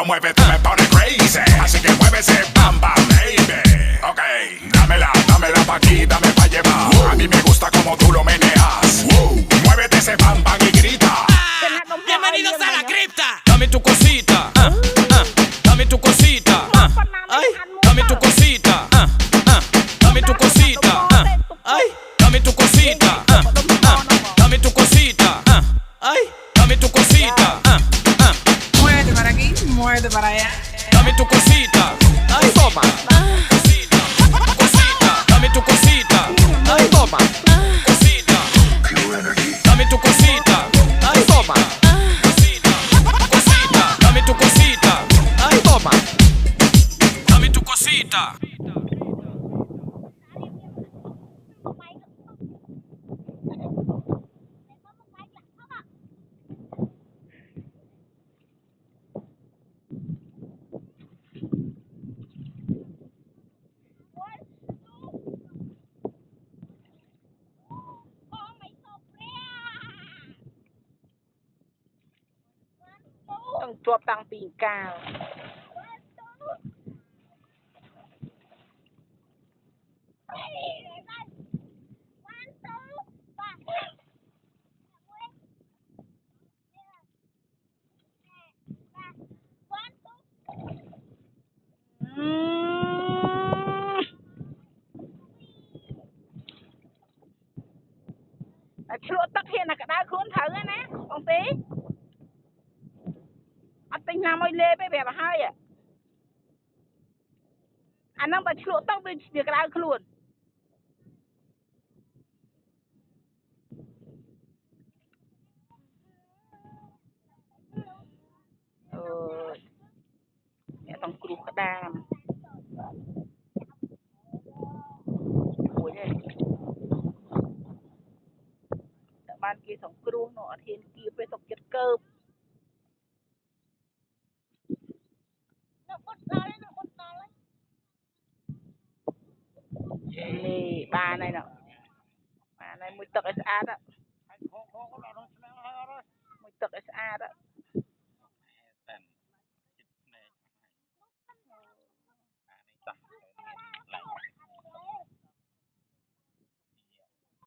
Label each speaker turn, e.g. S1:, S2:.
S1: lo mueve, tú me pones crazy. Así que muévese, bam, bam, baby. Ok, dámela pa' aquí, dame pa' llevar. A mí me gusta como tú lo meneas. Muévete ese bam, bam y grita.
S2: Bienvenidos a la cripta. Dame tu cosita, dame tu cosita, ay, dame tu cosita, dame tu cosita, ay, dame tu cosita, dame tu cosita, ay, dame tu cosita,
S3: Muévete para aquí, muévete para allá.
S2: dame tu cosita, ay, toma, cosita, dame tu cosita, ay, toma, cosita, dame tu cosita, ay, toma. Dame tu cosita, ay, toma. Dame tu cosita.
S3: Chụp tăng pin cao. Chua tắc hiện là cả đá khuôn thử nè, ông tí. Anh tính làm ơi lê bé bé bà hai à. Anh đang bà chua tắc bên việc đá khuôn. Mẹ tông cửu cả đàm. Ủa nhỉ. Bạn kia sống cửu nó thiên kia phải sống chất cơm. Ê, bà này nè. Bà này mùi tật ấy sát á.